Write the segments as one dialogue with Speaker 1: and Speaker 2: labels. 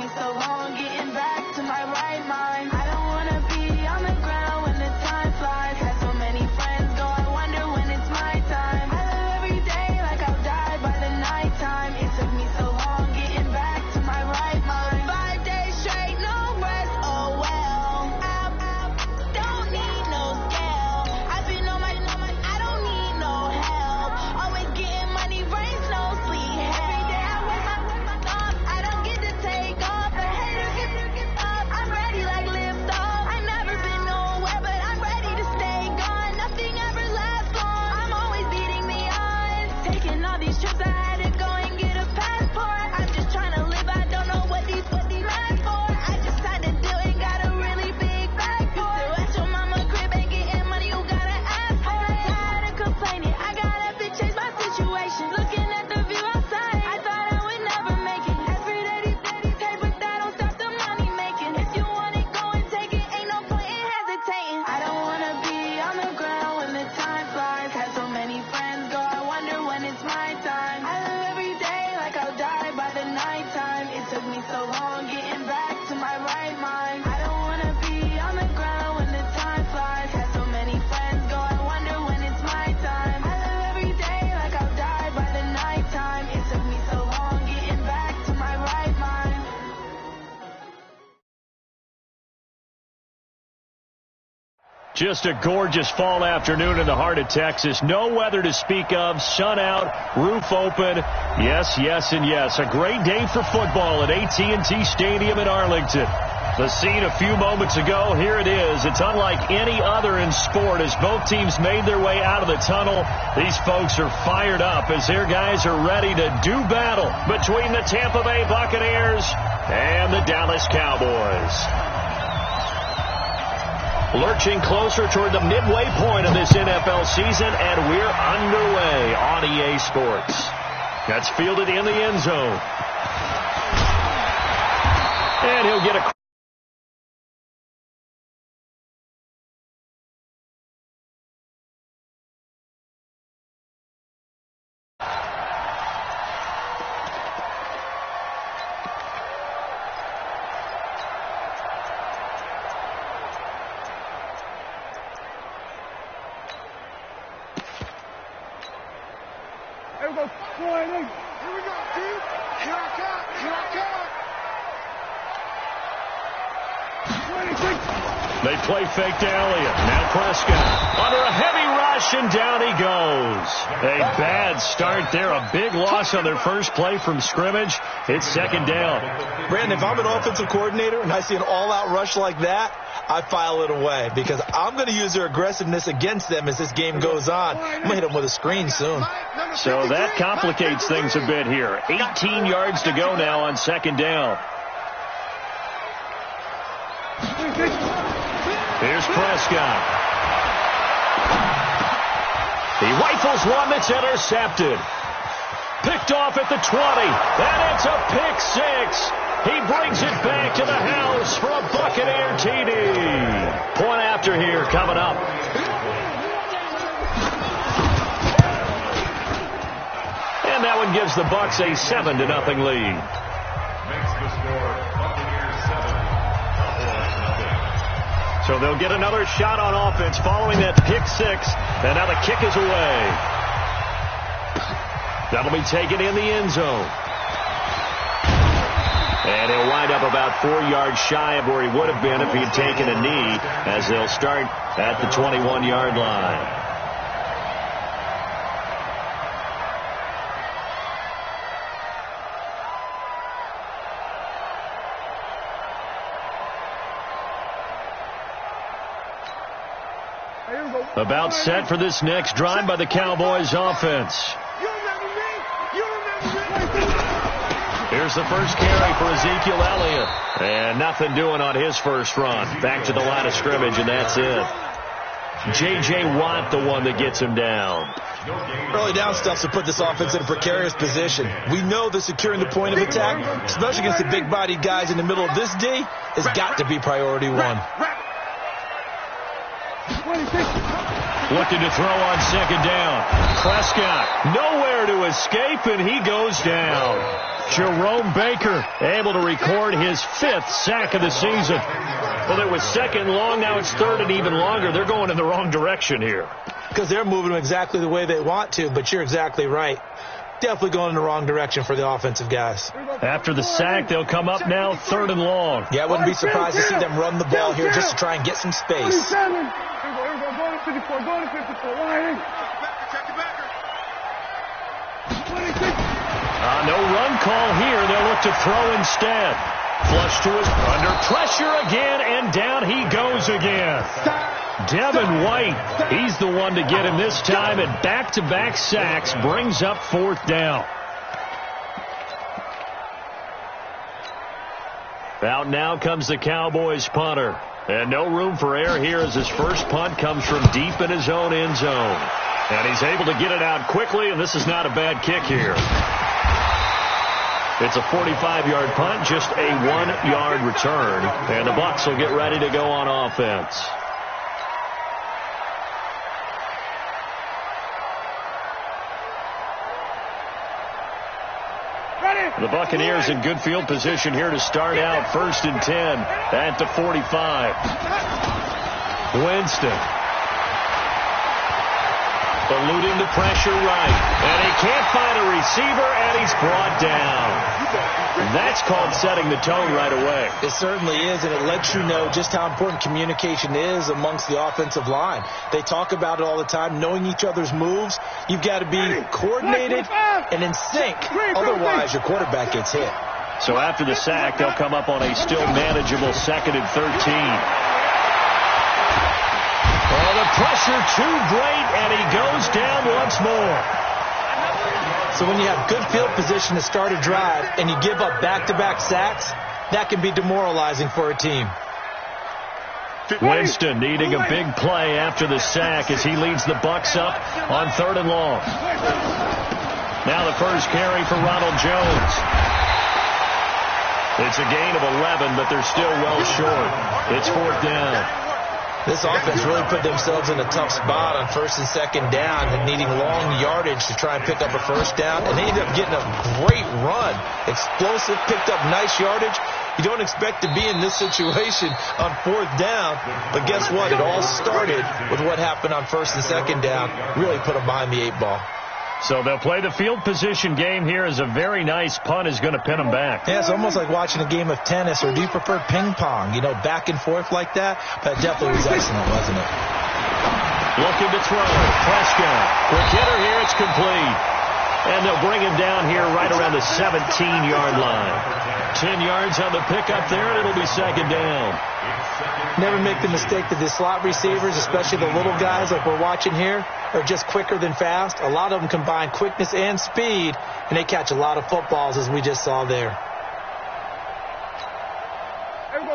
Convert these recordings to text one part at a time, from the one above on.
Speaker 1: me so long getting back to my right mind. I don't wanna be on the ground when the time flies. Had so many friends go, I wonder when it's my time. I live every day like I'll die by the nighttime. It took me so long getting back to my right mind. 5 days straight, no rest, oh well. I don't need no scale. I've been on my, I don't need no help. Always getting money, rains, no sleep. Every day I wake my thoughts, I don't get to take off. The haters get up, I'm ready like lift off. I've never been nowhere, but I'm ready to stay gone. Nothing ever lasts long, I'm always beating the odds. Taking all these trips, I had to go and get a passport. I'm just trying to live, I don't know what these mad for. I just signed a deal and got a really big bag for it. Still at your mama crib and getting money, you gotta ask for it. Tired of complaining, I gotta change my situation. Looking at the view outside, I thought I would never make it. Every day these pay, but that don't stop the money making. If you want it, go and take it, ain't no point in hesitating. I don't wanna be on the ground when the time flies. Had so many friends go, I wonder when it's my time. I live every day like I'll die by the nighttime. It took me so long getting back to my right mind. I don't wanna be on the ground when the time flies. Had so many friends go, I wonder when it's my time. I live every day like I'll die by the nighttime. It took me so long getting back to my right mind.
Speaker 2: Just a gorgeous fall afternoon in the heart of Texas. No weather to speak of. Sun out, roof open. Yes, yes, and yes. A great day for football at AT&T Stadium in Arlington. The scene a few moments ago, here it is. It's unlike any other in sport as both teams made their way out of the tunnel. These folks are fired up as their guys are ready to do battle between the Tampa Bay Buccaneers and the Dallas Cowboys. Lurching closer toward the midway point of this NFL season, and we're underway on EA Sports. That's fielded in the end zone. And he'll get a...
Speaker 3: Here we go. Here we go, dude. Here I come. Here I come.
Speaker 2: They play fake to Elliott. Now Prescott under a heavy rush, and down he goes. A bad start there. A big loss on their first play from scrimmage. It's second down.
Speaker 4: Brandon, if I'm an offensive coordinator and I see an all-out rush like that, I file it away because I'm going to use their aggressiveness against them as this game goes on. I'm going to hit them with a screen soon.
Speaker 2: So that complicates things a bit here. 18 yards to go now on second down. Here's Prescott. He rifles one that's intercepted. Picked off at the 20. And it's a pick six. He brings it back to the house for a Buccaneer TD. Point after here coming up. And that one gives the Bucs a 7-0 lead.
Speaker 5: Makes the score Buccaneers 7, Cowboys 0.
Speaker 2: So they'll get another shot on offense following that pick six. And now the kick is away. That'll be taken in the end zone. And he'll wind up about 4 yards shy of where he would have been if he had taken a knee, as they'll start at the 21-yard line. About set for this next drive by the Cowboys offense. Here's the first carry for Ezekiel Elliott. And nothing doing on his first run. Back to the line of scrimmage, and that's it. J.J. Watt, the one that gets him down.
Speaker 4: Early down stuff to put this offense in a precarious position. We know that securing the point of attack, especially against the big-bodied guys in the middle of this D, has got to be priority one.
Speaker 2: Looking to throw on second down. Prescott nowhere to escape, and he goes down. Jerome Baker able to record his 5th sack of the season. Well, it was second long. Now it's third and even longer. They're going in the wrong direction here.
Speaker 4: Because they're moving them exactly the way they want to, but you're exactly right. Definitely going in the wrong direction for the offensive guys.
Speaker 2: After the sack, they'll come up now third and long.
Speaker 4: Yeah, I wouldn't be surprised to see them run the ball here just to try and get some space.
Speaker 3: Here we go. Go to 54. Go to 54. Line.
Speaker 2: No run call here. They'll look to throw instead. Flush to his under pressure again, and down he goes again. Devin White, he's the one to get him this time, and back-to-back sacks brings up 4th down. Out now comes the Cowboys punter. And no room for error here as his first punt comes from deep in his own end zone. And he's able to get it out quickly, and this is not a bad kick here. It's a 45-yard punt, just a 1-yard return. And the Bucs will get ready to go on offense. The Buccaneers in good field position here to start out. 1st and 10 at the 45. Winston. Eluding the pressure right. And he can't find a receiver, and he's brought down. That's called setting the tone right away.
Speaker 4: It certainly is, and it lets you know just how important communication is amongst the offensive line. They talk about it all the time, knowing each other's moves. You've got to be coordinated and in sync. Otherwise, your quarterback gets hit.
Speaker 2: So after the sack, they'll come up on a still manageable 2nd and 13. Oh, the pressure too great, and he goes down once more.
Speaker 4: So when you have good field position to start a drive and you give up back-to-back sacks, that can be demoralizing for a team.
Speaker 2: Winston needing a big play after the sack as he leads the Bucs up on 3rd and long. Now the first carry for Ronald Jones. It's a gain of 11, but they're still well short. It's 4th down.
Speaker 4: This offense really put themselves in a tough spot on 1st and 2nd down and needing long yardage to try and pick up a 1st down. And they ended up getting a great run. Explosive, picked up nice yardage. You don't expect to be in this situation on 4th down. But guess what? It all started with what happened on 1st and 2nd down. Really put them behind the 8 ball.
Speaker 2: So they'll play the field position game here as a very nice punt is going to pin them back.
Speaker 4: Yeah, it's almost like watching a game of tennis, or do you prefer ping pong? You know, back and forth like that? That definitely was excellent, wasn't it?
Speaker 2: Looking to throw. Prescott. Quick hitter here. It's complete. And they'll bring him down here right around the 17-yard line. 10 yards on the pickup there, and it'll be 2nd down.
Speaker 4: Never make the mistake that the slot receivers, especially the little guys like we're watching here, are just quicker than fast. A lot of them combine quickness and speed, and they catch a lot of footballs, as we just saw there.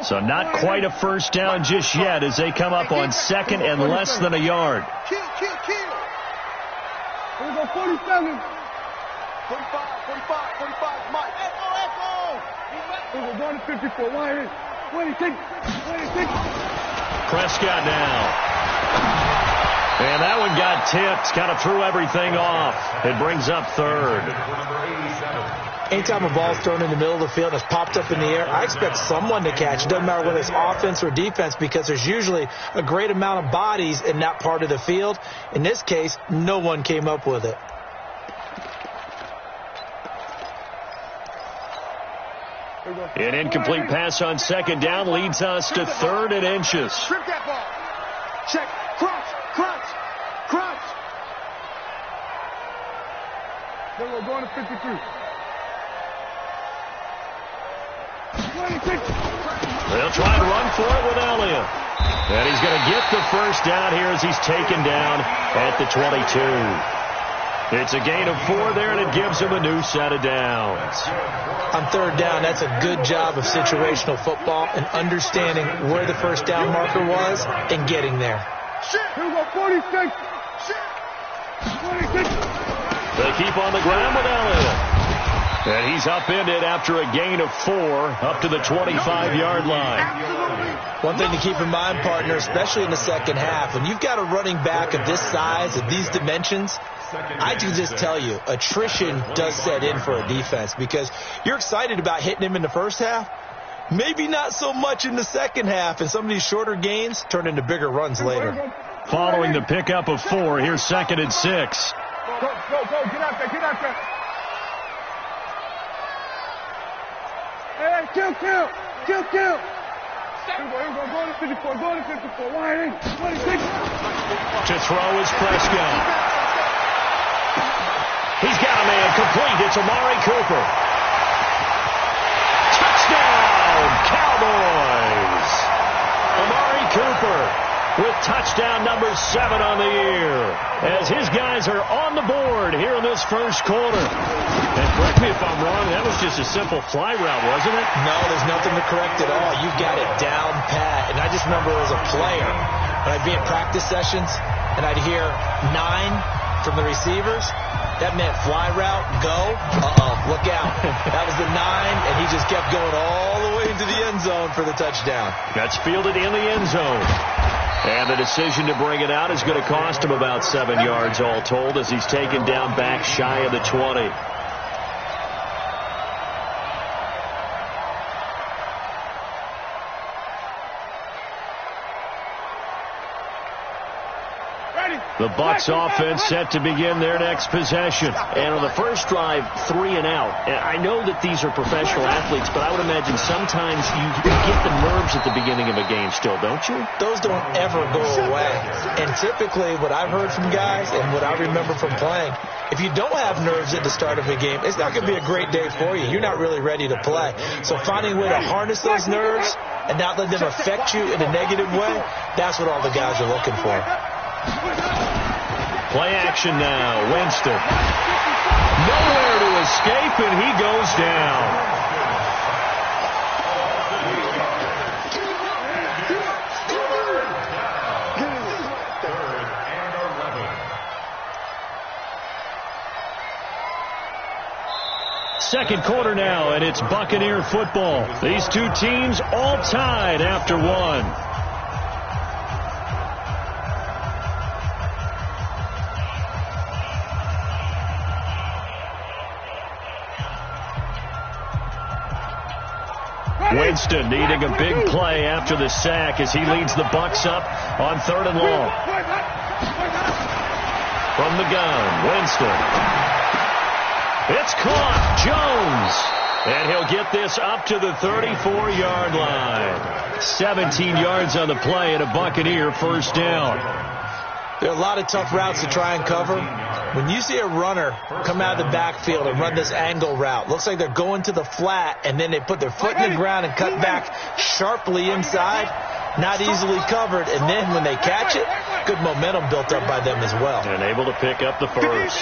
Speaker 2: So not quite a 1st down just yet as they come up on 2nd and less than a yard.
Speaker 3: Kill. Here we go, 47. 45, Mike. Echo. Here we go, going to 54. 26.
Speaker 2: Prescott now. And that one got tipped. Kind of threw everything off. It brings up 3rd.
Speaker 4: Anytime a ball's thrown in the middle of the field and it's popped up in the air, I expect someone to catch. It doesn't matter whether it's offense or defense, because there's usually a great amount of bodies in that part of the field. In this case, no one came up with it.
Speaker 2: An incomplete pass on 2nd down leads us to 3rd and inches.
Speaker 3: Strip that ball. Check. Crunch. Then we're going to 53. 26.
Speaker 2: They'll try and run for it with Elliott. And he's going to get the 1st down here as he's taken down at the 22. It's a gain of 4 there, and it gives him a new set of downs.
Speaker 4: On 3rd down, that's a good job of situational football and understanding where the 1st down marker was and getting there.
Speaker 3: Here we go, 46. 46.
Speaker 2: They keep on the ground with Elliott. And he's upended after a gain of 4 up to the 25-yard line.
Speaker 4: One thing to keep in mind, partner, especially in the second half, when you've got a running back of this size, of these dimensions, I can just tell you, attrition does set in for a defense because you're excited about hitting him in the first half. Maybe not so much in the second half, and some of these shorter gains turn into bigger runs later.
Speaker 2: Following the pickup of 4, here's 2nd and 6.
Speaker 3: Go, get out there. Hey, kill. Here we go, go to 54, wide in, 26.
Speaker 2: To throw is Prescott. He's got a man complete. It's Amari Cooper. Touchdown, Cowboys! Amari Cooper with touchdown number 7 on the year as his guys are on the board here in this first quarter. And correct me if I'm wrong, that was just a simple fly route, wasn't it?
Speaker 4: No, there's nothing to correct at all. You've got it down pat. And I just remember as a player, when I'd be in practice sessions and I'd hear 9 from the receivers, that meant fly route, go, look out. That was the 9, and he just kept going all the way into the end zone for the touchdown.
Speaker 2: That's fielded in the end zone. And the decision to bring it out is going to cost him about 7 yards all told as he's taken down back shy of the 20. The Bucs offense set to begin their next possession. And on the first drive, 3 and out. And I know that these are professional athletes, but I would imagine sometimes you get the nerves at the beginning of a game still, don't you?
Speaker 4: Those don't ever go away. And typically what I've heard from guys and what I remember from playing, if you don't have nerves at the start of a game, it's not going to be a great day for you. You're not really ready to play. So finding a way to harness those nerves and not let them affect you in a negative way, that's what all the guys are looking for.
Speaker 2: Play action now. Winston. Nowhere to escape, and he goes down. Second quarter now, and it's Buccaneer football. These two teams all tied after 1. Winston needing a big play after the sack as he leads the Bucs up on 3rd and long. From the gun, Winston. It's caught. Jones. And he'll get this up to the 34-yard line. 17 yards on the play and a Buccaneer first down.
Speaker 4: There are a lot of tough routes to try and cover. When you see a runner come out of the backfield and run this angle route, looks like they're going to the flat, and then they put their foot in the ground and cut back sharply inside, not easily covered. And then when they catch it, good momentum built up by them as well.
Speaker 2: And able to pick up the first.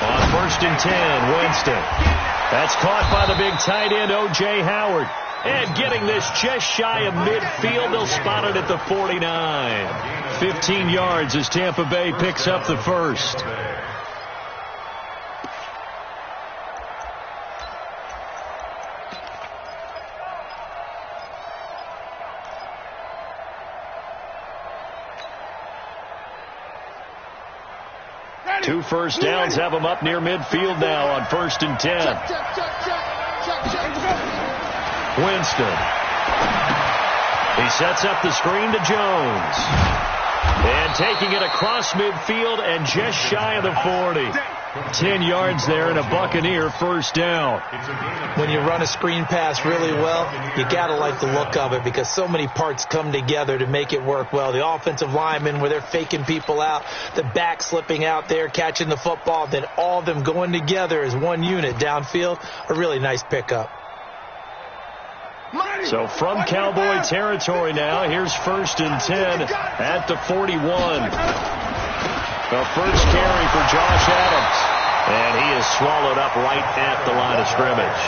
Speaker 2: On 1st and 10, Winston. That's caught by the big tight end, O.J. Howard. And getting this just shy of midfield, they'll spot it at the 49. 15 yards as Tampa Bay picks up the first. Two first downs have them up near midfield now on 1st and 10. Winston. He sets up the screen to Jones. And taking it across midfield and just shy of the 40. 10 yards there and a Buccaneer first down.
Speaker 4: When you run a screen pass really well, you got to like the look of it because so many parts come together to make it work well. The offensive linemen where they're faking people out, the back slipping out there, catching the football, then all of them going together as one unit downfield, a really nice pickup.
Speaker 2: So from Cowboy territory now, here's 1st and 10 at the 41. The first carry for Josh Adams. And he is swallowed up right at the line of scrimmage.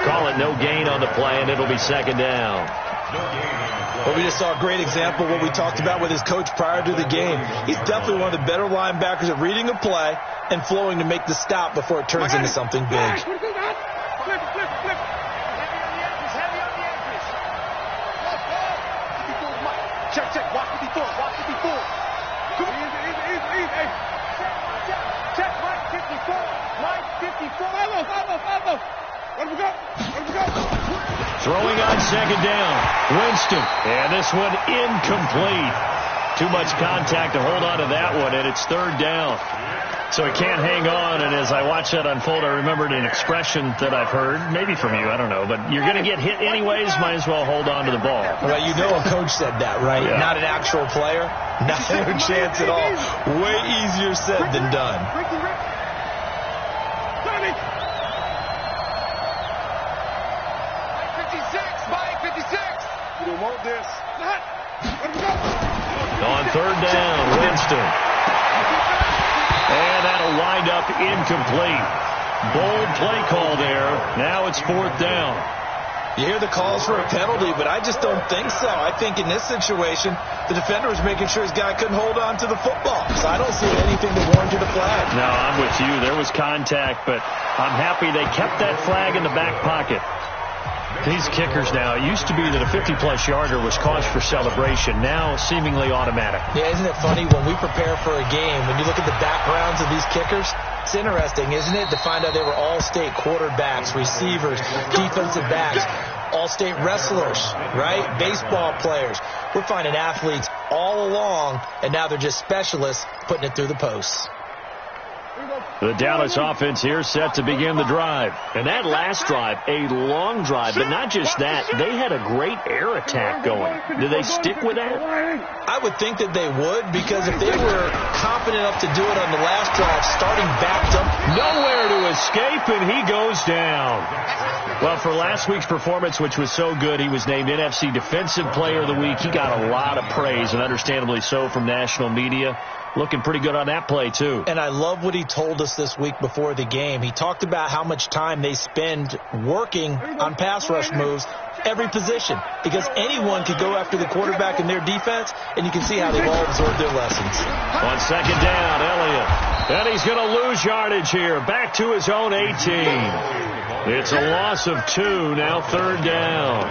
Speaker 2: Call it no gain on the play, and it'll be 2nd down.
Speaker 4: Well, we just saw a great example of what we talked about with his coach prior to the game. He's definitely one of the better linebackers at reading a play and flowing to make the stop before it turns into something big.
Speaker 3: Check. Watch 54. Come on. Easy. Check. Right 54. Follow. Let him go.
Speaker 2: Throwing on second down. Winston. And this one incomplete. Too much contact to hold on to that one, and it's third down. So he can't hang on, and as I watched that unfold, I remembered an expression that I've heard, maybe from you, I don't know, but you're going to get hit anyways, might as well hold on to the ball.
Speaker 4: Well, you know a coach said that, right?
Speaker 2: Yeah.
Speaker 4: Not an actual player. Not a chance at all. Way easier said than done.
Speaker 3: 56. You want this.
Speaker 2: On third down, Winston. And that'll wind up incomplete. Bold play call there. Now it's fourth down.
Speaker 4: You hear the calls for a penalty, but I just don't think so. I think in this situation, the defender was making sure his guy couldn't hold on to the football. So I don't see anything that warranted a flag.
Speaker 2: No, I'm with you. There was contact, but I'm happy they kept that flag in the back pocket. These kickers now, it used to be that a 50-plus yarder was cause for celebration. Now, seemingly automatic.
Speaker 4: Yeah, isn't it funny when we prepare for a game, when you look at the backgrounds of these kickers, it's interesting, isn't it, to find out they were all-state quarterbacks, receivers, defensive backs, all-state wrestlers, right? Baseball players. We're finding athletes all along, and now they're just specialists putting it through the posts.
Speaker 2: The Dallas offense here set to begin the drive. And that last drive, a long drive, but not just that. They had a great air attack going. Do they stick with that?
Speaker 4: I would think that they would, because if they were confident enough to do it on the last drive, starting backed up.
Speaker 2: Nowhere to escape, and he goes down. Well, for last week's performance, which was so good, he was named NFC Defensive Player of the Week. He got a lot of praise, and understandably so, from national media. Looking pretty good on that play, too.
Speaker 4: And I love what he told us this week before the game. He talked about how much time they spend working on pass rush moves, every position, because anyone could go after the quarterback in their defense, and you can see how they've all absorbed their lessons.
Speaker 2: On second down, Elliott. And he's going to lose yardage here. Back to his own 18. It's a loss of 2, now third down.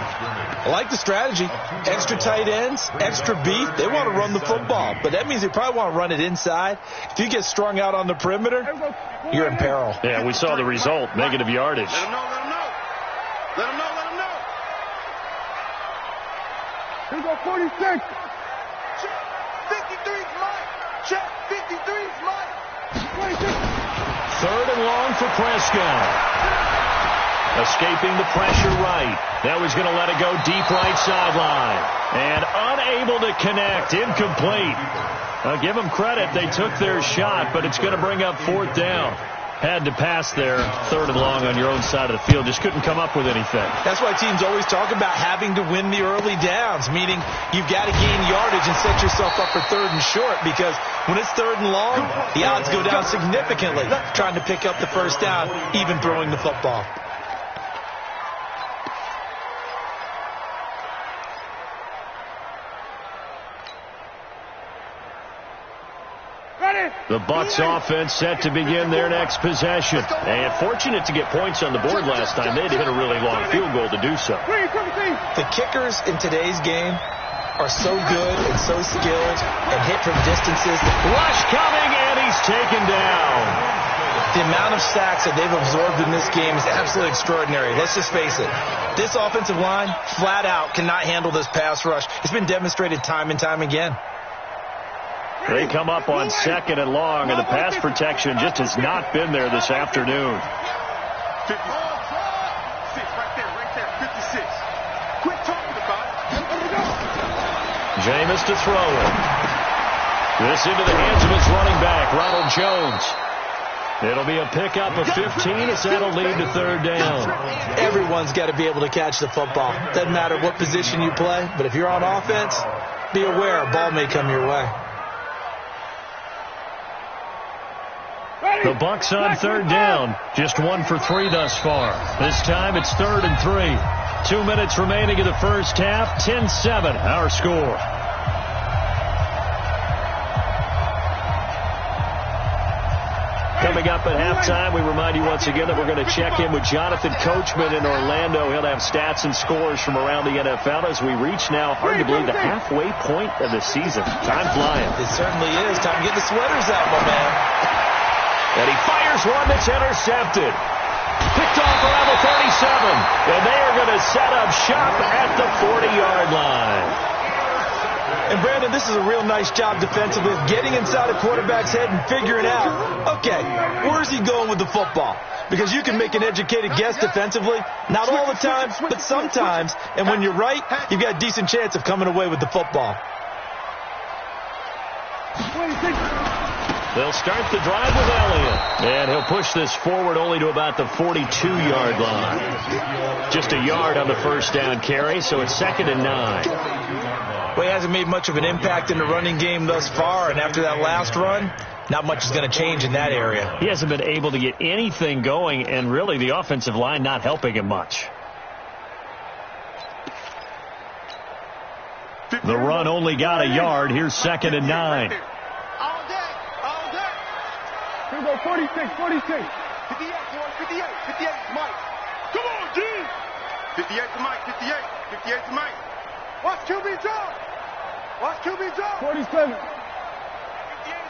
Speaker 4: I like the strategy. Extra tight ends, extra beef. They want to run the football, but that means they probably want to run it inside. If you get strung out on the perimeter, you're in peril.
Speaker 2: Yeah, we saw the result, negative yardage.
Speaker 3: Let him know. Here we go, 46. Check, 53's mine. Check, 53's mine. 26.
Speaker 2: Third and long for Prescott. Escaping the pressure right. That was going to let it go deep right sideline. And unable to connect. Incomplete. Give them credit. They took their shot, but it's going to bring up fourth down. Had to pass there. Third and long on your own side of the field. Just couldn't come up with anything.
Speaker 4: That's why teams always talk about having to win the early downs, meaning you've got to gain yardage and set yourself up for third and short, because when it's third and long, the odds go down significantly trying to pick up the first down, even throwing the football.
Speaker 2: The Bucs offense set to begin their next possession. And fortunate to get points on the board last time. They had to hit a really long field goal to do so.
Speaker 4: The kickers in today's game are so good and so skilled and hit from distances.
Speaker 2: Rush coming, and he's taken down.
Speaker 4: The amount of sacks that they've absorbed in this game is absolutely extraordinary. Let's just face it. This offensive line, flat out, cannot handle this pass rush. It's been demonstrated time and time again.
Speaker 2: They come up on second and long, and the pass protection just has not been there this afternoon.
Speaker 3: 56, right there, 56. Quit talking about it.
Speaker 2: Jameis to throw it. This into the hands of his running back, Ronald Jones. It'll be a pickup of 15 as that'll lead to third down.
Speaker 4: Everyone's got to be able to catch the football. Doesn't matter what position you play, but if you're on offense, be aware a ball may come your way.
Speaker 2: The Bucs on third down, just 1 for 3 thus far. This time it's 3rd and 3. 2 minutes remaining in the first half. 10-7, our score. Coming up at halftime, we remind you once again that we're going to check in with Jonathan Coachman in Orlando. He'll have stats and scores from around the NFL as we reach now, hard to believe, the halfway point of the season. Time flying.
Speaker 4: It certainly is. Time to get the sweaters out, my man.
Speaker 2: And he fires one that's intercepted. Picked off around the 37. And they are going to set up shop at the 40-yard line.
Speaker 4: And, Brandon, this is a real nice job defensively of getting inside a quarterback's head and figuring out, okay, where's he going with the football? Because you can make an educated guess defensively, not all the time, but sometimes. And when you're right, you've got a decent chance of coming away with the football.
Speaker 2: They'll start the drive with Elliott. And he'll push this forward only to about the 42-yard line. Just a yard on the first down carry, so it's 2nd and 9.
Speaker 4: Well, he hasn't made much of an impact in the running game thus far, and after that last run, not much is going to change in that area.
Speaker 2: He hasn't been able to get anything going, and really the offensive line not helping him much. The run only got a yard. Here's 2nd and 9.
Speaker 3: All day, all day. Here we go, 46, 46. 58, boy, 58, 58 to Mike. Come on, G. 58 to Mike, 58, 58 to Mike. Watch QB drop. Watch QB drop. 47.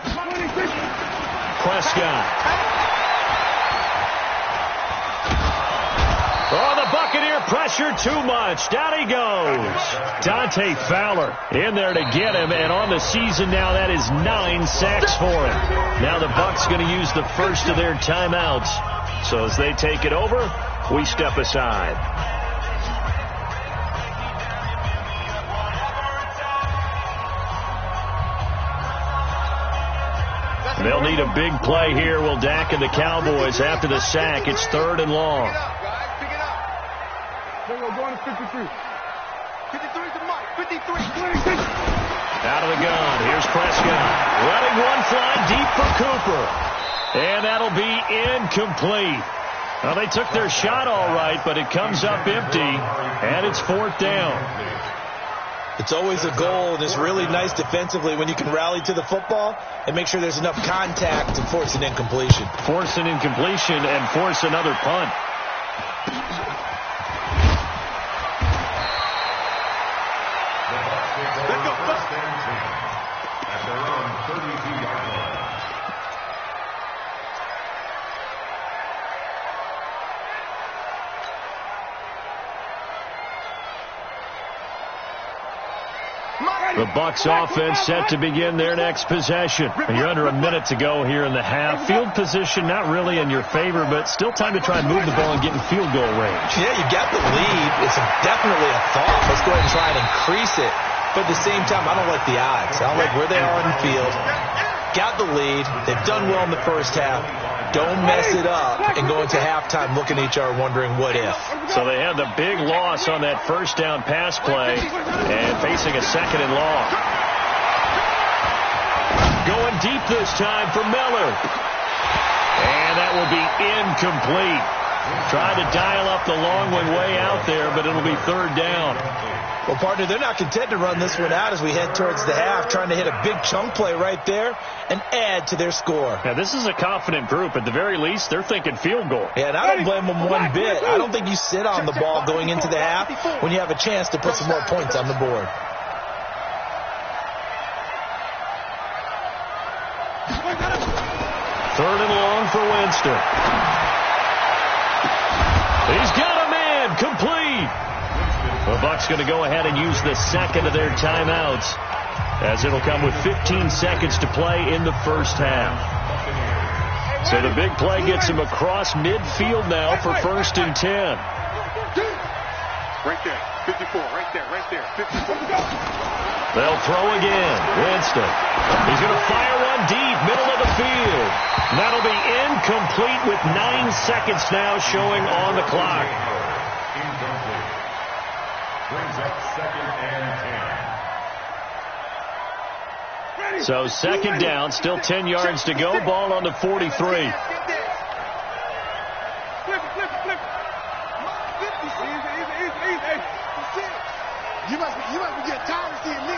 Speaker 3: 26.
Speaker 2: Prescott. Oh, the Buccaneer pressure too much. Down he goes. Dante Fowler in there to get him, and on the season now that is 9 sacks for him. Now the Bucs going to use the first of their timeouts. So as they take it over, we step aside. They'll need a big play here, will Dak and the Cowboys after the sack. It's 3rd and long.
Speaker 3: Pick it up. They're going to 53. 53 to Mike. 53. 26.
Speaker 2: Out of the gun. Here's Prescott. Running one fly deep for Cooper. And that'll be incomplete. Well, they took their shot all right, but it comes up empty, and it's 4th down.
Speaker 4: It's always a goal, and it's really nice defensively when you can rally to the football and make sure there's enough contact to force an incompletion.
Speaker 2: Force an incompletion and force another punt.
Speaker 3: Let's go.
Speaker 5: At their own 32-yard line.
Speaker 2: The Bucs offense set to begin their next possession. You're under a minute to go here in the half. Field position not really in your favor, but still time to try and move the ball and get in field goal range.
Speaker 4: Yeah, you got the lead. It's definitely a thought. Let's go ahead and try and increase it. But at the same time, I don't like the odds. I don't like where they are on the field. Got the lead. They've done well in the first half. Don't mess it up and go into halftime looking at each other wondering what if.
Speaker 2: So they had the big loss on that first down pass play and facing a 2nd and long. Going deep this time for Miller. And that will be incomplete. Tried to dial up the long one way out there, but it'll be 3rd down.
Speaker 4: Well, partner, they're not content to run this one out as we head towards the half, trying to hit a big chunk play right there and add to their score.
Speaker 2: Now, this is a confident group. At the very least, they're thinking field goal.
Speaker 4: Yeah, and I don't blame them one bit. I don't think you sit on the ball going into the half when you have a chance to put some more points on the board.
Speaker 2: Third and long for Winston. He's got a man, complete. The Bucs going to go ahead and use the second of their timeouts, as it'll come with 15 seconds to play in the first half. So the big play gets him across midfield now for 1st and 10.
Speaker 3: Right there, 54, right there, 54.
Speaker 2: They'll throw again. Winston. He's going to fire one deep, middle of the field. That'll be incomplete with 9 seconds now showing on the clock.
Speaker 5: Incomplete. Brings up 2nd and 10.
Speaker 2: So 2nd down, still 10 yards to go. Ball on the 43.
Speaker 3: Flip. Easy. You must be getting tired of seeing me.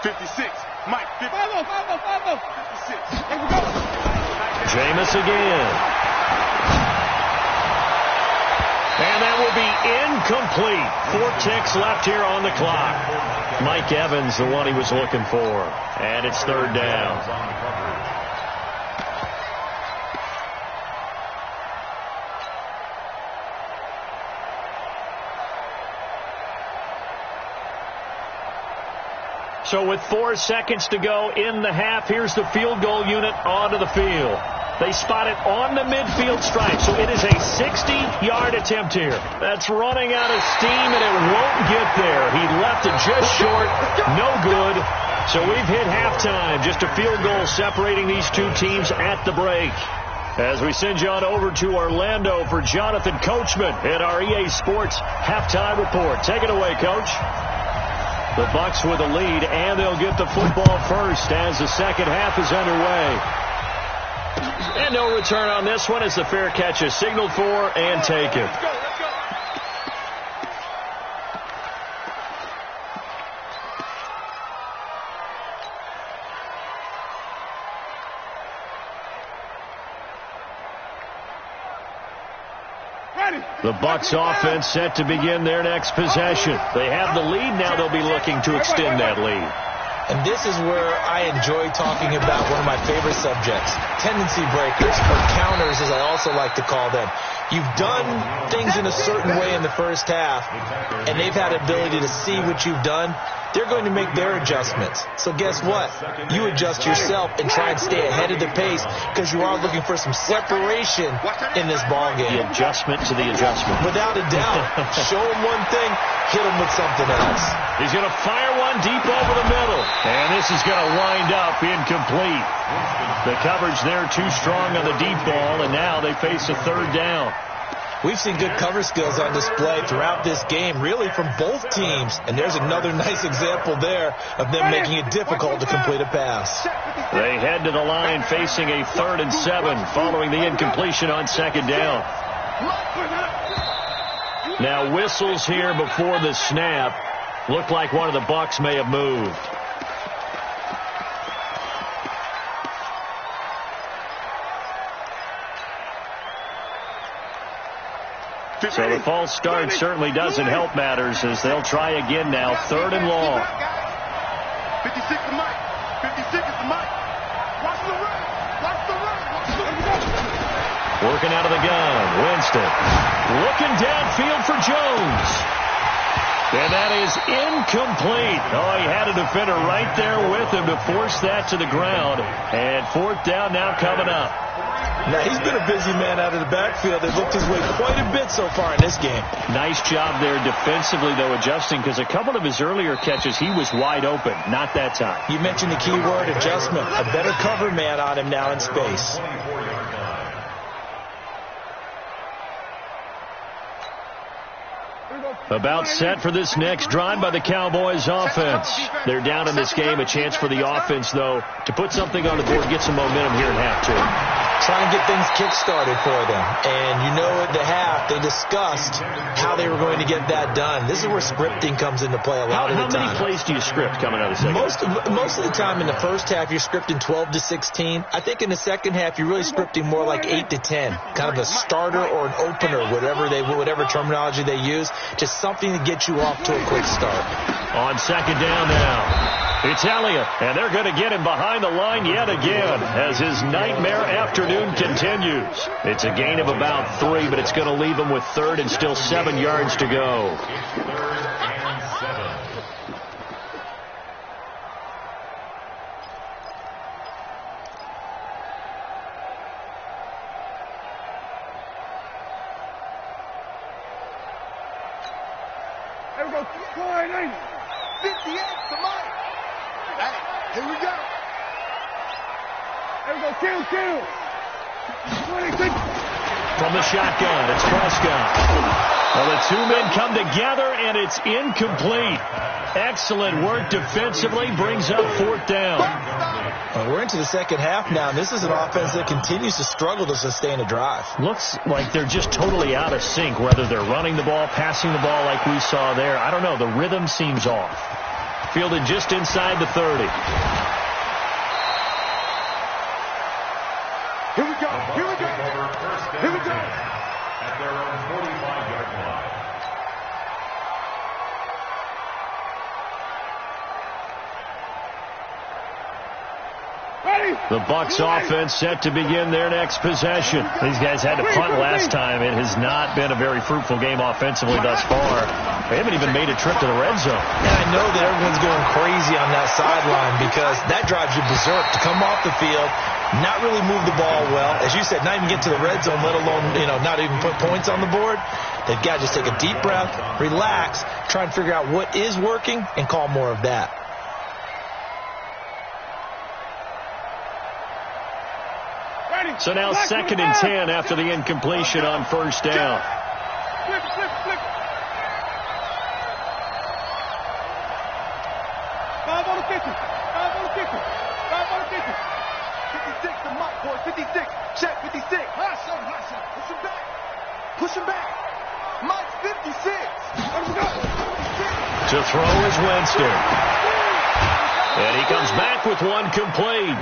Speaker 3: 56. Mike, 50. 56. Here we go.
Speaker 2: Jameis again. And that will be incomplete. 4 ticks left here on the clock. Mike Evans, the one he was looking for. And it's 3rd down. So with 4 seconds to go in the half, here's the field goal unit onto the field. They spot it on the midfield stripe, so it is a 60-yard attempt here. That's running out of steam, and it won't get there. He left it just short. No good. So we've hit halftime. Just a field goal separating these two teams at the break. As we send you on over to Orlando for Jonathan Coachman at our EA Sports Halftime Report. Take it away, Coach. The Bucs with a lead, and they'll get the football first as the second half is underway. And no return on this one as the fair catch is signaled for and taken.
Speaker 3: Let's go.
Speaker 2: The Bucs offense set to begin their next possession. They have the lead now. They'll be looking to extend that lead.
Speaker 4: And this is where I enjoy talking about one of my favorite subjects, tendency breakers, or counters as I also like to call them. You've done things in a certain way in the first half, and they've had the ability to see what you've done. They're going to make their adjustments. So guess what? You adjust yourself and try and stay ahead of the pace because you are looking for some separation in this ball game.
Speaker 2: The adjustment to the adjustment.
Speaker 4: Without a doubt. Show them one thing, hit them with something else.
Speaker 2: He's going to fire one deep over the middle. And this is going to wind up incomplete. The coverage there too strong on the deep ball, and now they face a 3rd down.
Speaker 4: We've seen good cover skills on display throughout this game, really from both teams. And there's another nice example there of them making it difficult to complete a pass.
Speaker 2: They head to the line facing a 3rd and 7 following the incompletion on 2nd down. Now whistles here before the snap. Looked like one of the Bucs may have moved. So the false start certainly doesn't help matters as they'll try again now. 3rd and long.
Speaker 3: 56 to Mike. 56 is to Mike. Watch the run. Watch the run. Watch the run.
Speaker 2: Working out of the gun. Winston looking downfield for Jones. And that is incomplete. Oh, he had a defender right there with him to force that to the ground. And 4th down now coming up.
Speaker 4: Now, he's been a busy man out of the backfield. They've looked his way quite a bit so far in this game.
Speaker 2: Nice job there defensively, though, adjusting, because a couple of his earlier catches, he was wide open. Not that time.
Speaker 4: You mentioned the key word, adjustment. A better cover man on him now in space.
Speaker 2: About set for this next drive by the Cowboys offense. They're down in this game. A chance for the offense, though, to put something on the board, get some momentum here in half two.
Speaker 4: Trying to get things kick-started for them. And you know at the half, they discussed how they were going to get that done. This is where scripting comes into play a lot of the time.
Speaker 2: How many plays do you script coming out of the second?
Speaker 4: Most of the time in the first half, you're scripting 12 to 16. I think in the second half, you're really scripting more like 8 to 10. Kind of a starter or an opener, whatever terminology they use. Just something to get you off to a quick start.
Speaker 2: On 2nd down now. It's Elliott, and they're going to get him behind the line yet again as his nightmare afternoon continues. It's a gain of about 3, but it's going to leave him with 3rd and still 7 yards to go.
Speaker 5: 3rd and 7.
Speaker 3: There we go. 58 to Mike. Hey, here we go. There we go. Kill. 26.
Speaker 2: From the shotgun, it's Prescott. Well, the two men come together, and it's incomplete. Excellent work defensively, brings up 4th down.
Speaker 4: We're into the second half now, and this is an offense that continues to struggle to sustain a drive.
Speaker 2: Looks like they're just totally out of sync, whether they're running the ball, passing the ball like we saw there. I don't know. The rhythm seems off. Fielded just inside the 30.
Speaker 3: Here we go. Here we go. Here we go.
Speaker 5: At their own 45-yard line.
Speaker 2: The Bucs offense set to begin their next possession. These guys had to punt last time. It has not been a very fruitful game offensively thus far. They haven't even made a trip to the red zone.
Speaker 4: And I know that everyone's going crazy on that sideline because that drives you berserk to come off the field, not really move the ball well. As you said, not even get to the red zone, let alone, not even put points on the board. They've got to just take a deep breath, relax, try and figure out what is working, and call more of that.
Speaker 2: So now 2nd and 10 after the incompletion on 1st down.
Speaker 3: Flip. 5 on the 50. 56, the mark, boy. 56. Check, 56. Push him back. Mike's 56.
Speaker 2: To throw is Winston. And he comes back with one complete.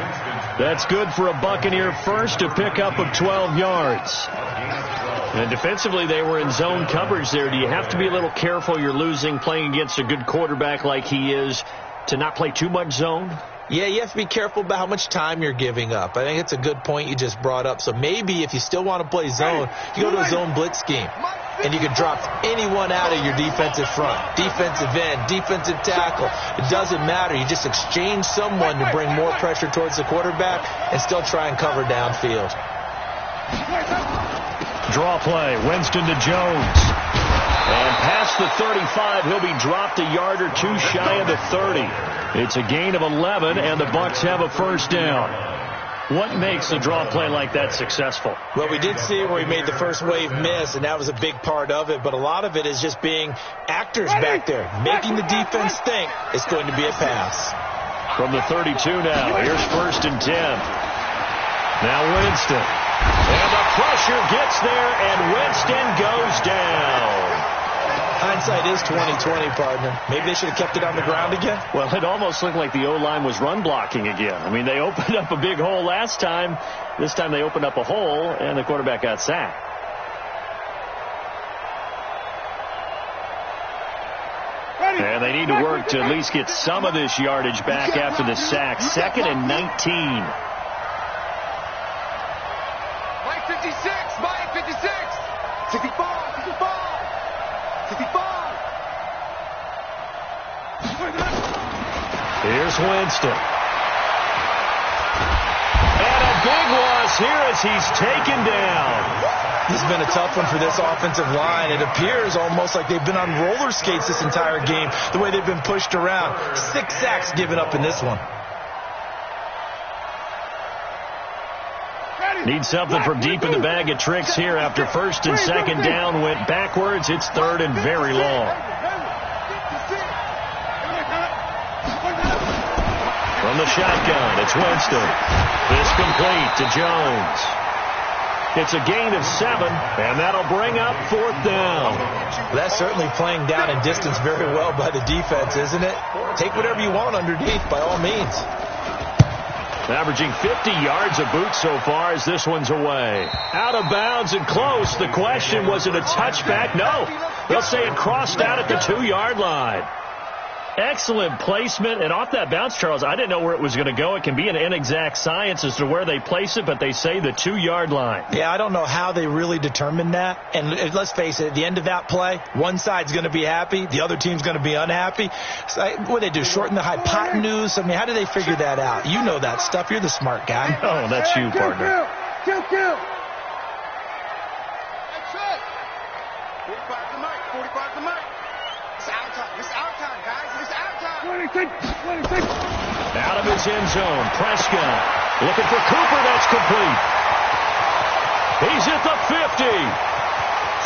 Speaker 2: That's good for a Buccaneer first, a pickup of 12 yards. And defensively, they were in zone coverage there. Do you have to be a little careful? You're losing playing against a good quarterback like he is to not play too much zone?
Speaker 4: Yeah, you have to be careful about how much time you're giving up. I think it's a good point you just brought up. So maybe if you still want to play zone, you go to a zone blitz scheme. And you can drop anyone out of your defensive front, defensive end, defensive tackle. It doesn't matter. You just exchange someone to bring more pressure towards the quarterback and still try and cover downfield.
Speaker 2: Draw play, Winston to Jones. And past the 35, he'll be dropped a yard or two shy of the 30. It's a gain of 11, and the Bucs have a 1st down. What makes a draw play like that successful?
Speaker 4: Well, we did see where he made the first wave miss, and that was a big part of it. But a lot of it is just being actors back there, making the defense think it's going to be a pass.
Speaker 2: From the 32 now, here's 1st and 10. Now Winston. And the pressure gets there, and Winston goes down.
Speaker 4: Hindsight is 20/20, partner. Maybe they should have kept it on the ground again.
Speaker 2: Well, it almost looked like the O-line was run blocking again. I mean, they opened up a big hole last time. This time they opened up a hole, and the quarterback got sacked. And they need to work to at least get some of this yardage back after the sack. 2nd and 19.
Speaker 3: Mike 56. Mike 56. 65. 65.
Speaker 2: Here's Winston. And a big loss here as he's taken down.
Speaker 4: This has been a tough one for this offensive line. It appears almost like they've been on roller skates this entire game, the way they've been pushed around. 6 sacks given up in this one.
Speaker 2: Need something from deep in the bag of tricks here after 1st and 2nd down went backwards. It's 3rd and very long. From the shotgun, it's Winston. It's complete to Jones. It's a gain of 7, and that'll bring up 4th down.
Speaker 4: That's certainly playing down in distance very well by the defense, isn't it? Take whatever you want underneath, by all means.
Speaker 2: Averaging 50 yards a boot so far as this one's away. Out of bounds and close. The question, was it a touchback? No. They'll say it crossed out at the 2-yard line. Excellent placement. And off that bounce, Charles, I didn't know where it was going to go. It can be an inexact science as to where they place it, but they say the 2-yard line.
Speaker 4: Yeah, I don't know how they really determined that. And let's face it, at the end of that play, one side's going to be happy, the other team's going to be unhappy. So, what do they do, shorten the hypotenuse? I mean, how do they figure that out? You know that stuff. You're the smart guy.
Speaker 2: Oh, that's you, partner.
Speaker 3: Kill. That's it. 45 to Mike. 45 to Mike. It's our time. It's our time, guys. It's our time. 26.
Speaker 2: Out of his end zone, Prescott looking for Cooper. That's complete. He's at the 50,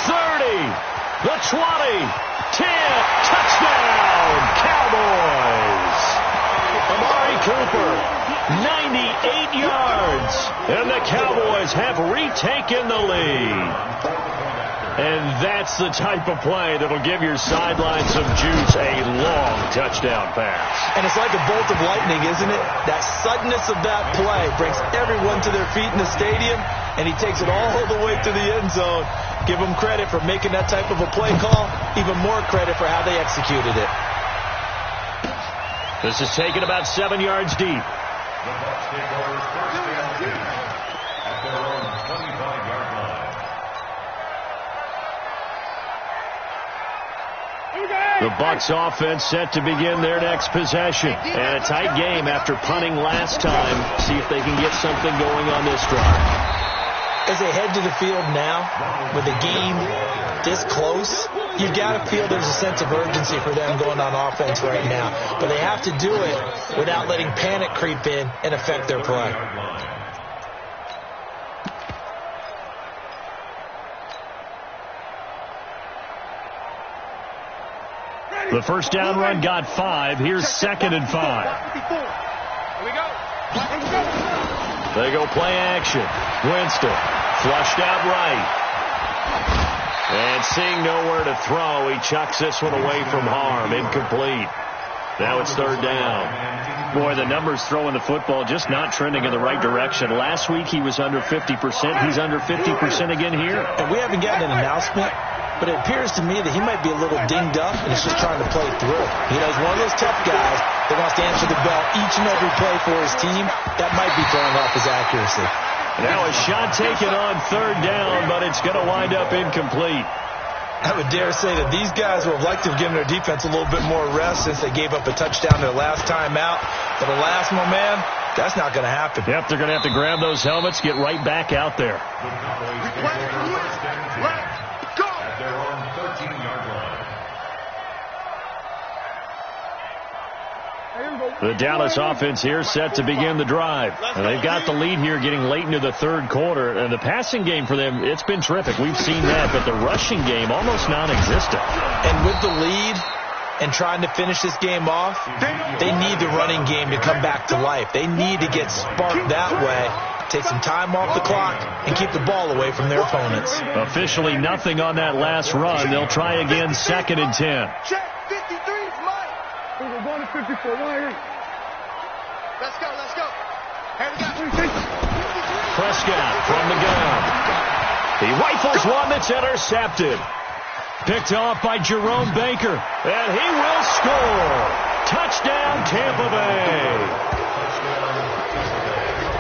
Speaker 2: 30, The 20, 10, touchdown, Cowboys. Amari Cooper, 98 yards, and the Cowboys have retaken the lead. And that's the type of play that'll give your sideline some juice, a long touchdown pass.
Speaker 4: And it's like a bolt of lightning, isn't it? That suddenness of that play brings everyone to their feet in the stadium, and he takes it all the way to the end zone. Give him credit for making that type of a play call, even more credit for how they executed it.
Speaker 2: This is taken about 7 yards deep.
Speaker 5: The Bucs take over first and 10 at their own 25-yard line.
Speaker 2: The Bucs offense set to begin their next possession. And a tight game after punting last time. See if they can get something going on this drive.
Speaker 4: As they head to the field now, with the game this close, you've got to feel there's a sense of urgency for them going on offense right now. But they have to do it without letting panic creep in and affect their play.
Speaker 2: The first down run got 5. Here's 2nd and 5.
Speaker 3: Here we go.
Speaker 2: They go play action. Winston flushed out right. And seeing nowhere to throw, he chucks this one away from harm. Incomplete. Now it's 3rd down. Boy, the numbers throwing the football just not trending in the right direction. Last week he was under 50%. He's under 50% again here.
Speaker 4: And we haven't gotten an announcement, but it appears to me that he might be a little dinged up and he's just trying to play through. You know, he's one of those tough guys that wants to answer the bell each and every play for his team. That might be throwing off his accuracy.
Speaker 2: Now a shot taken on 3rd down, but it's going to wind up incomplete.
Speaker 4: I would dare say that these guys would have liked to have given their defense a little bit more rest since they gave up a touchdown their last time out. But alas, my man, that's not going to happen.
Speaker 2: Yep, they're going to have to grab those helmets, get right back out there.
Speaker 5: At their own 13-yard line.
Speaker 2: The Dallas offense here set to begin the drive. And they've got the lead here getting late into the 3rd quarter. And the passing game for them, it's been terrific. We've seen that. But the rushing game, almost non-existent.
Speaker 4: And with the lead and trying to finish this game off, they need the running game to come back to life. They need to get sparked that way, take some time off the clock, and keep the ball away from their opponents.
Speaker 2: Officially nothing on that last run. They'll try again 2nd and 10.
Speaker 3: Check 53 is mine. We're going to 54. Let's go, let's go. Here we go.
Speaker 2: Prescott from the gun. He rifles one that's intercepted. Picked off by Jerome Baker. And he will score. Touchdown, Tampa Bay.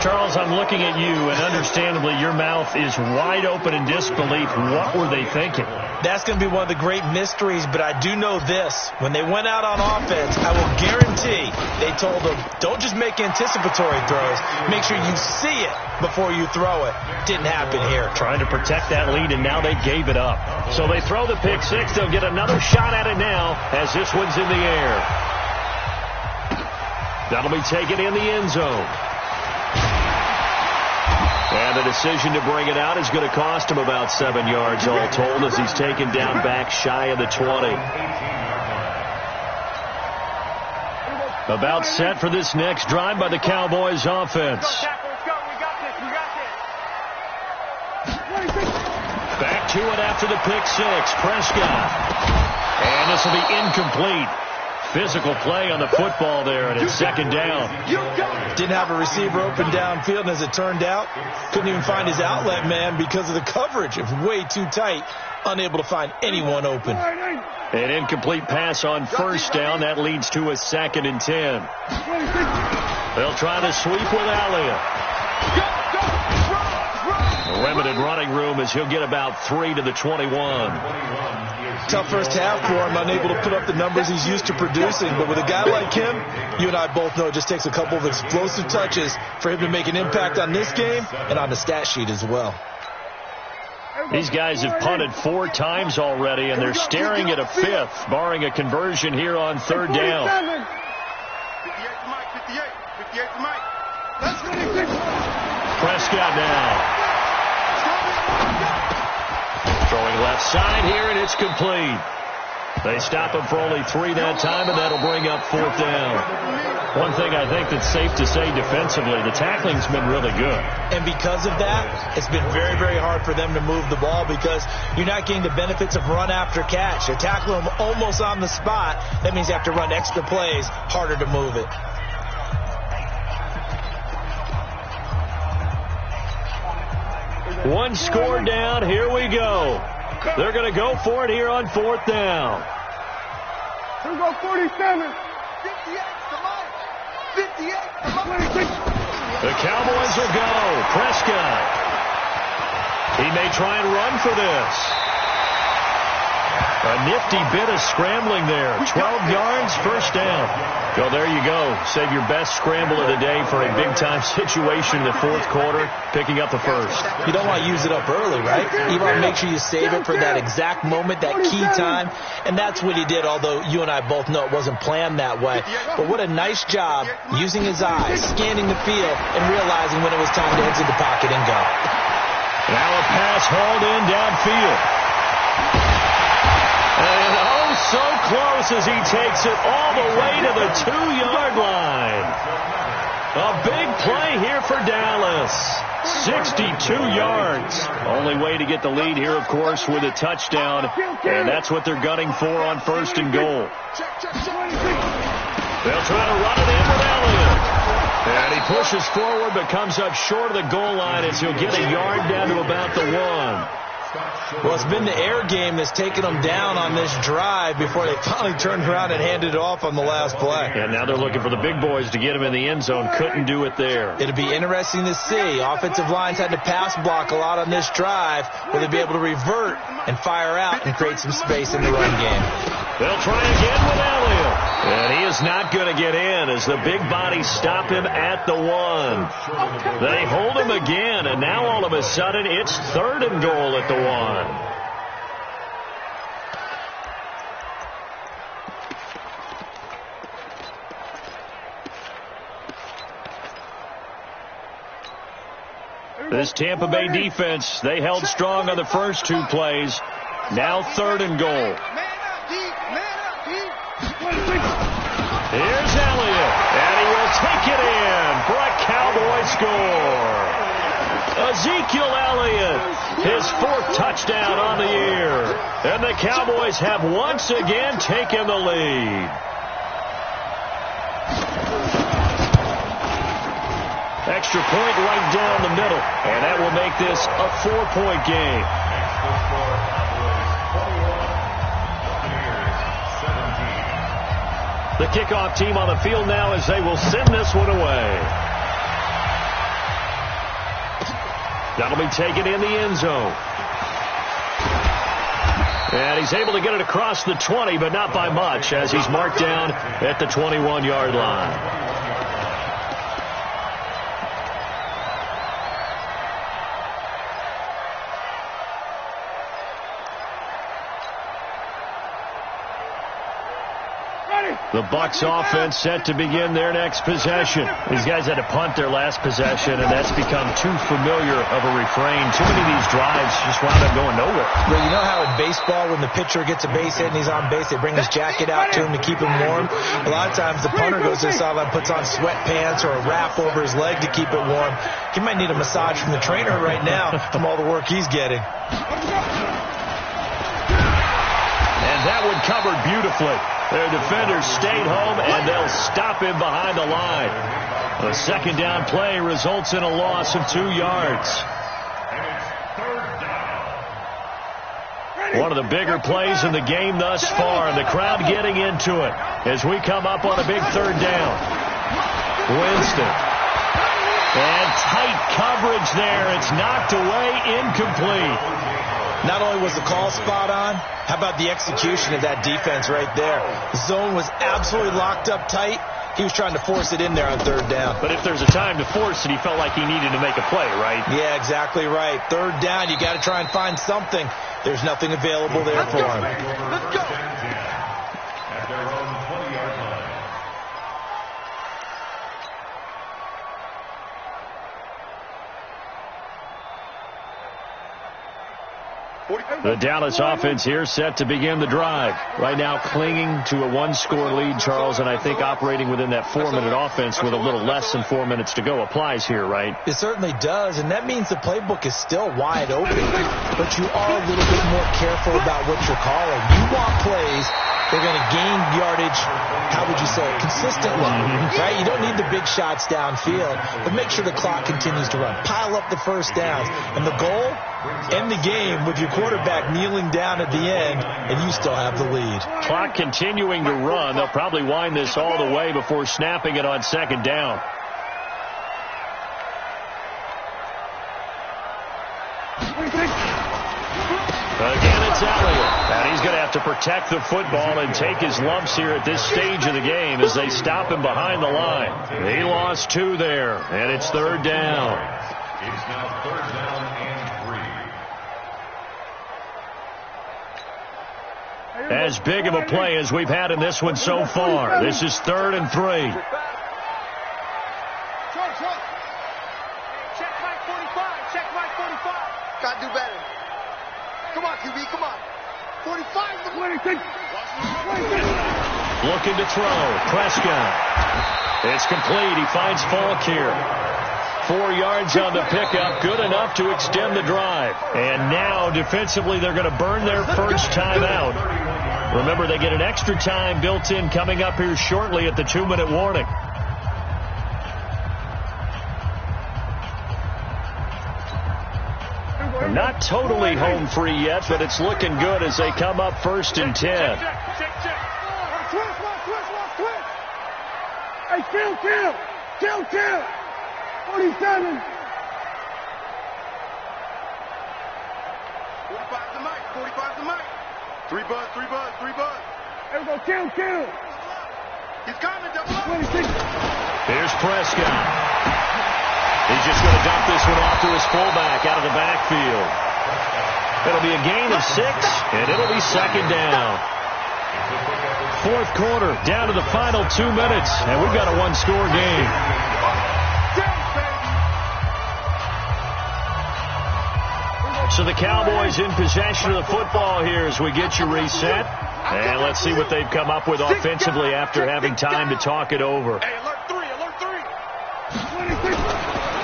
Speaker 2: Charles, I'm looking at you, and understandably, your mouth is wide open in disbelief. What were they thinking?
Speaker 4: That's going to be one of the great mysteries, but I do know this. When they went out on offense, I will guarantee they told them, don't just make anticipatory throws. Make sure you see it before you throw it. Didn't happen here.
Speaker 2: Trying to protect that lead, and now they gave it up. So they throw the pick six. They'll get another shot at it now as this one's in the air. That'll be taken in the end zone. And the decision to bring it out is going to cost him about 7 yards all told as he's taken down back shy of the 20. About set for this next drive by the Cowboys offense. Back to it after the pick six. Prescott. And this will be incomplete. Physical play on the football there, and it's 2nd down.
Speaker 4: Didn't have a receiver open downfield, and as it turned out, couldn't even find his outlet man because of the coverage. It was way too tight, unable to find anyone open.
Speaker 2: An incomplete pass on 1st down. That leads to a 2nd and 10. They'll try to sweep with Elliott. Limited running room as he'll get about 3 to the 21.
Speaker 4: Tough first half for him, unable to put up the numbers he's used to producing. But with a guy like him, you and I both know it just takes a couple of explosive touches for him to make an impact on this game and on the stat sheet as well.
Speaker 2: These guys have punted 4 times already, and they're staring at a 5th, barring a conversion here on 3rd down.
Speaker 3: 58 to Mike, 58 to Mike.
Speaker 2: Prescott now. Throwing Left side here, and it's complete. They stop him for only 3 that time, and that'll bring up 4th down. One thing I think that's safe to say defensively, the tackling's been really good.
Speaker 4: And because of that, it's been very, very hard for them to move the ball because you're not getting the benefits of run after catch. They tackle them almost on the spot. That means you have to run extra plays, harder to move it.
Speaker 2: One score down. Here we go. They're going to go for it here on 4th down.
Speaker 3: Here we go, 47. 58, come on. 58, come on. 26.
Speaker 2: The Cowboys will go. Prescott. He may try and run for this. A nifty bit of scrambling there. 12 yards, 1st down. So there you go. Save your best scramble of the day for a big-time situation in the 4th quarter, picking up the 1st.
Speaker 4: You don't want to use it up early, right? You want to make sure you save it for that exact moment, that key time. And that's what he did, although you and I both know it wasn't planned that way. But what a nice job using his eyes, scanning the field, and realizing when it was time to exit the pocket and go.
Speaker 2: Now a pass hauled in downfield. And oh, so close as he takes it all the way to the 2-yard line. A big play here for Dallas. 62 yards. Only way to get the lead here, of course, with a touchdown. And that's what they're gunning for on 1st and goal. They'll try to run it in with Elliott. And he pushes forward but comes up short of the goal line as he'll get a yard down to about the 1.
Speaker 4: Well, it's been the air game that's taken them down on this drive before they finally turned around and handed it off on the last play.
Speaker 2: And now they're looking for the big boys to get him in the end zone. Couldn't do it there.
Speaker 4: It'll be interesting to see. Offensive lines had to pass block a lot on this drive. Will they be able to revert and fire out and create some space in the run game?
Speaker 2: They'll try again with Elliott. And he is not going to get in as the big bodies stop him at the 1. They hold him again, and now all of a sudden it's 3rd and goal at the 1. This Tampa Bay defense, they held strong on the first 2 plays. Now 3rd and goal. Here's Elliott, and he will take it in for a Cowboy score. Ezekiel Elliott, his 4th touchdown on the year. And the Cowboys have once again taken the lead. Extra point right down the middle, and that will make this a 4-point game. The kickoff team on the field now as they will send this one away. That'll be taken in the end zone. And he's able to get it across the 20, but not by much, as he's marked down at the 21-yard line. The Bucs offense set to begin their next possession. These guys had to punt their last possession, and that's become too familiar of a refrain. Too many of these drives just wound up going nowhere.
Speaker 4: Well, you know how in baseball, when the pitcher gets a base hit and he's on base, they bring his jacket out to him to keep him warm? A lot of times the punter goes to the sideline, puts on sweatpants or a wrap over his leg to keep it warm. He might need a massage from the trainer right now from all the work he's getting.
Speaker 2: And that one covered beautifully. Their defenders stayed home, and they'll stop him behind the line. The 2nd down play results in a loss of 2 yards. One of the bigger plays in the game thus far, and the crowd getting into it as we come up on a big 3rd down. Winston. And tight coverage there. It's knocked away, incomplete.
Speaker 4: Not only was the call spot on, how about the execution of that defense right there? The zone was absolutely locked up tight. He was trying to force it in there on 3rd down.
Speaker 2: But if there's a time to force it, he felt like he needed to make a play, right?
Speaker 4: Yeah, exactly right. 3rd down, you got to try and find something. There's nothing available there for him.
Speaker 3: Let's go.
Speaker 5: At their own 20-yard line.
Speaker 2: The Dallas offense here set to begin the drive. Right now clinging to a one-score lead, Charles, and I think operating within that 4-minute offense with a little less than 4 minutes to go applies here, right?
Speaker 4: It certainly does, and that means the playbook is still wide open, but you are a little bit more careful about what you're calling. You want plays they're going to gain yardage, how would you say, consistently, right? You don't need the big shots downfield, but make sure the clock continues to run. Pile up the first downs. And the goal, end the game with your quarterback kneeling down at the end, and you still have the lead.
Speaker 2: Clock continuing to run. They'll probably wind this all the way before snapping it on second down. Again, it's Elliott. And he's going to have to protect the football and take his lumps here at this stage of the game as they stop him behind the line. He lost 2 there, and it's third down.
Speaker 5: It's now third down and 3.
Speaker 2: As big of a play as we've had in this one so far. This is 3rd and 3.
Speaker 3: Check Mike 45. Check Mike 45. Gotta do better. Come on, QB, come on. 45. 26.
Speaker 2: Looking to throw. Prescott. It's complete. He finds Falk here. 4 yards on the pickup. Good enough to extend the drive. And now, defensively, they're going to burn their first timeout. Remember, they get an extra time built in coming up here shortly at the 2-minute warning. Not totally home free yet, but it's looking good as they come up 1st and 10.
Speaker 3: Check. Hey, kill. 47. 45 to Mike. 45 to Mike. 3 buzz. There we go, kill. He's coming, double up. 26.
Speaker 2: Here's Prescott. He's just going to dump this one off to his fullback out of the backfield. It'll be a gain of 6, and it'll be second down. 4th quarter, down to the final 2 minutes, and we've got a 1-score game. So the Cowboys in possession of the football here as we get you reset. And let's see what they've come up with offensively after having time to talk it over.
Speaker 3: Hey, alert 3.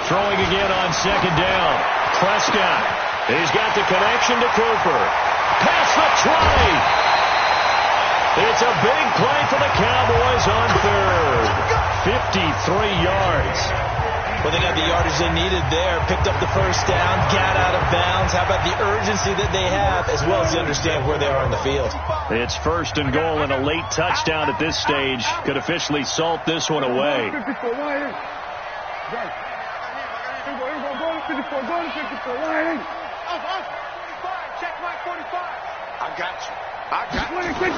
Speaker 2: Throwing again on second down. Prescott. He's got the connection to Cooper. Pass the try. It's a big play for the Cowboys on 3rd. 53 yards.
Speaker 4: Well, they got the yardage they needed there. Picked up the first down. Got out of bounds. How about the urgency that they have as well as they understand where they are on the field?
Speaker 2: It's 1st and goal and a late touchdown at this stage. Could officially salt this one away.
Speaker 3: 54, go to 54, line in. Check Mike 45. I got you. 26.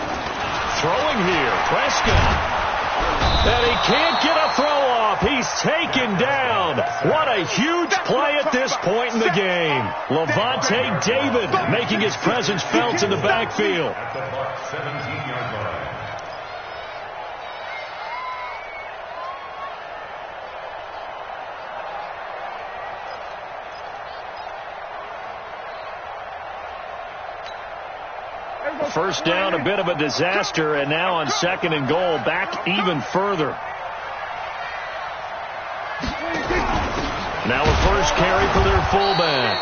Speaker 2: Throwing here, Prescott. And he can't get a throw off. He's taken down. What a huge play at this point in the game. Levante David making his presence felt in the backfield.
Speaker 5: At the Buck 17-yard line.
Speaker 2: First down, a bit of a disaster, and now on 2nd and goal, back even further. Now a first carry for their fullback.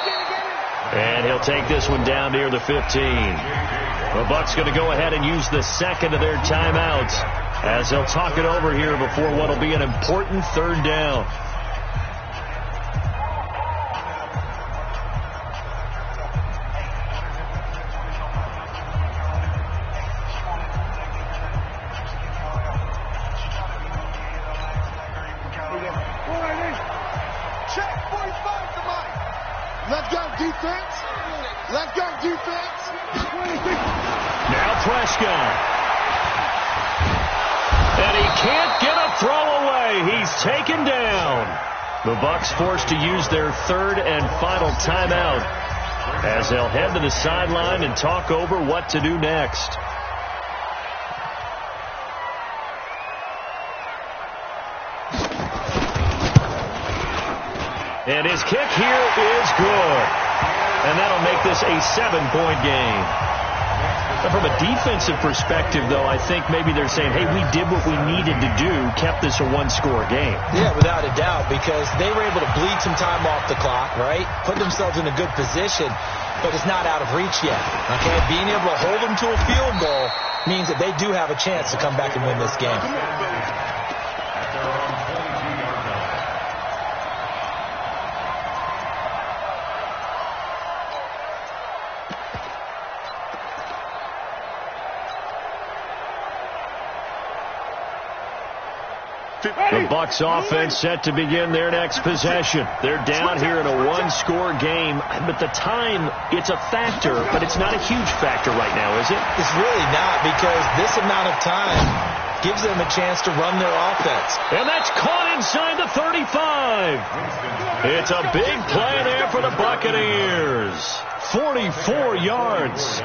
Speaker 2: And he'll take this one down near the 15. The Bucs going to go ahead and use the second of their timeouts as they'll talk it over here before what will be an important 3rd down. Now Prescott. And he can't get a throw away. He's taken down. The Bucs forced to use their 3rd and final timeout as they'll head to the sideline and talk over what to do next. And And his kick here is good. And that'll make this a 7-point game. But from a defensive perspective, though, I think maybe they're saying, hey, we did what we needed to do, kept this a one-score game.
Speaker 4: Yeah, without a doubt, because they were able to bleed some time off the clock, right? Put themselves in a good position, but it's not out of reach yet. Okay, being able to hold them to a field goal means that they do have a chance to come back and win this game.
Speaker 2: The Bucs offense set to begin their next possession. They're down here in a one-score game, but the time, it's a factor, but it's not a huge factor right now, is it?
Speaker 4: It's really not, because this amount of time gives them a chance to run their offense.
Speaker 2: And that's caught inside the 35. It's a big play there for the Buccaneers. 44 yards.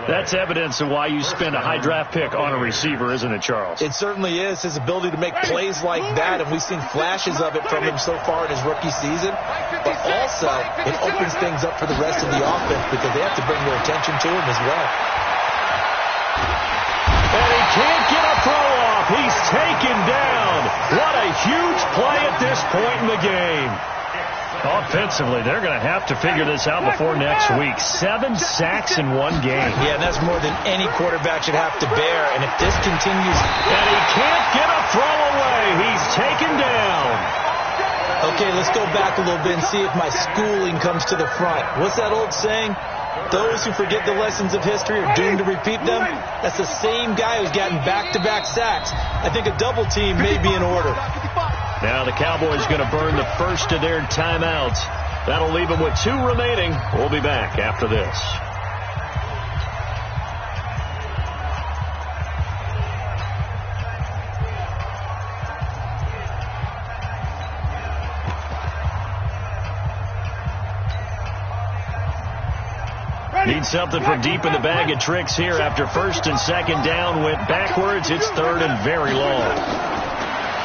Speaker 2: That's evidence of why you spend a high draft pick on a receiver, isn't it, Charles?
Speaker 4: It certainly is. His ability to make plays like that, and we've seen flashes of it from him so far in his rookie season. But also, it opens things up for the rest of the offense because they have to bring their attention to him as well.
Speaker 2: And he can't get a throw off. He's taken down. What a huge play at this point in the game. Offensively, they're going to have to figure this out before next week. 7 sacks in one game.
Speaker 4: Yeah, and that's more than any quarterback should have to bear. And if this continues...
Speaker 2: And he can't get a throw away. He's taken down.
Speaker 4: Okay, let's go back a little bit and see if my schooling comes to the front. What's that old saying? Those who forget the lessons of history are doomed to repeat them. That's the same guy who's gotten back-to-back sacks. I think a double team may be in order.
Speaker 2: Now the Cowboys going to burn the first of their timeouts. That'll leave them with 2 remaining. We'll be back after this. Need something from deep in the bag of tricks here after 1st and 2nd down. Went backwards. It's 3rd and very long.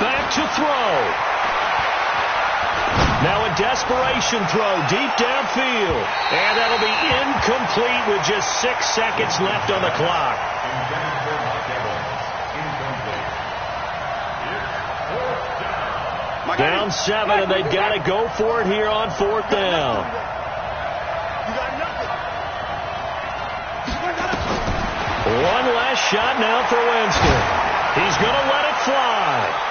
Speaker 2: Back to throw. Now a desperation throw deep downfield. And that'll be incomplete with just 6 seconds left on the clock. Down 7, and they've got to go for it here on 4th down. One last shot now for Winston. He's going to let it fly.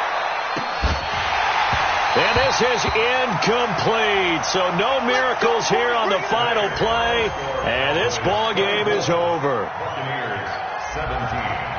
Speaker 2: And this is incomplete. So no miracles here on the final play. And this ball game is over.
Speaker 5: Buccaneers 17.